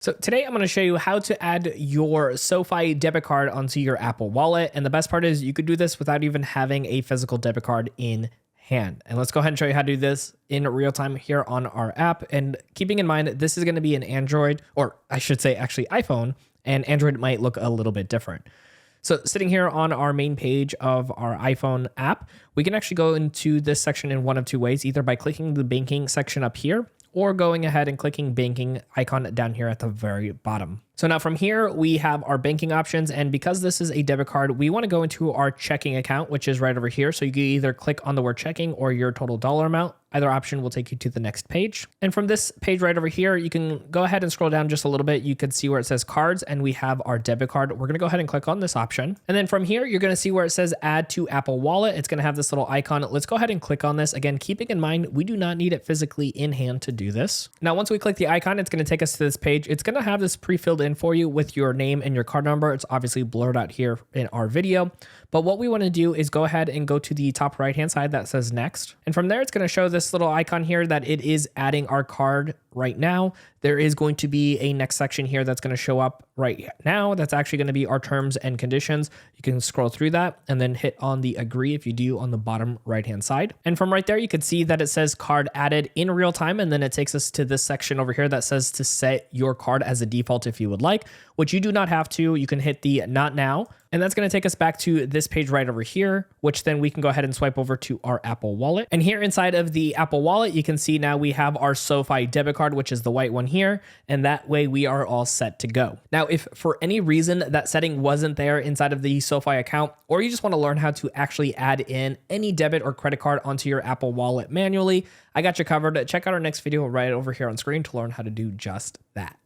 So today I'm going to show you how to add your SoFi debit card onto your Apple Wallet. And the best part is you could do this without even having a physical debit card in hand. And let's go ahead and show you how to do this in real time here on our app. And keeping in mind, this is going to be an Android, or I should say actually iPhone, and Android might look a little bit different. So sitting here on our main page of our iPhone app, we can actually go into this section in one of two ways, either by clicking the banking section up here, or going ahead and clicking banking icon down here at the very bottom. So now from here, we have our banking options. And because this is a debit card, we want to go into our checking account, which is right over here. So you can either click on the word checking or your total dollar amount. Either option will take you to the next page. And from this page right over here, you can go ahead and scroll down just a little bit. You can see where it says cards, and we have our debit card. We're going to go ahead and click on this option. And then from here, you're going to see where it says add to Apple Wallet. It's going to have this little icon. Let's go ahead and click on this. Again, keeping in mind, we do not need it physically in hand to do this. Now, once we click the icon, it's going to take us to this page. It's going to have this pre-filled in for you with your name and your card number. It's obviously blurred out here in our video. But what we want to do is go ahead and go to the top right-hand side that says next. And from there, it's going to show this little icon here that it is adding our card right now. There is going to be a next section here that's going to show up right now. That's actually going to be our terms and conditions. You can scroll through that and then hit on the agree if you do on the bottom right-hand side. And from right there, you can see that it says card added in real time. And then it takes us to this section over here that says to set your card as a default if you would like, which you do not have to. You can hit the not now. And that's going to take us back to this page right over here, which then we can go ahead and swipe over to our Apple Wallet. And here inside of the Apple Wallet, you can see now we have our SoFi debit card, which is the white one here. And that way we are all set to go. Now, if for any reason that setting wasn't there inside of the SoFi account, or you just want to learn how to actually add in any debit or credit card onto your Apple Wallet manually, I got you covered. Check out our next video right over here on screen to learn how to do just that.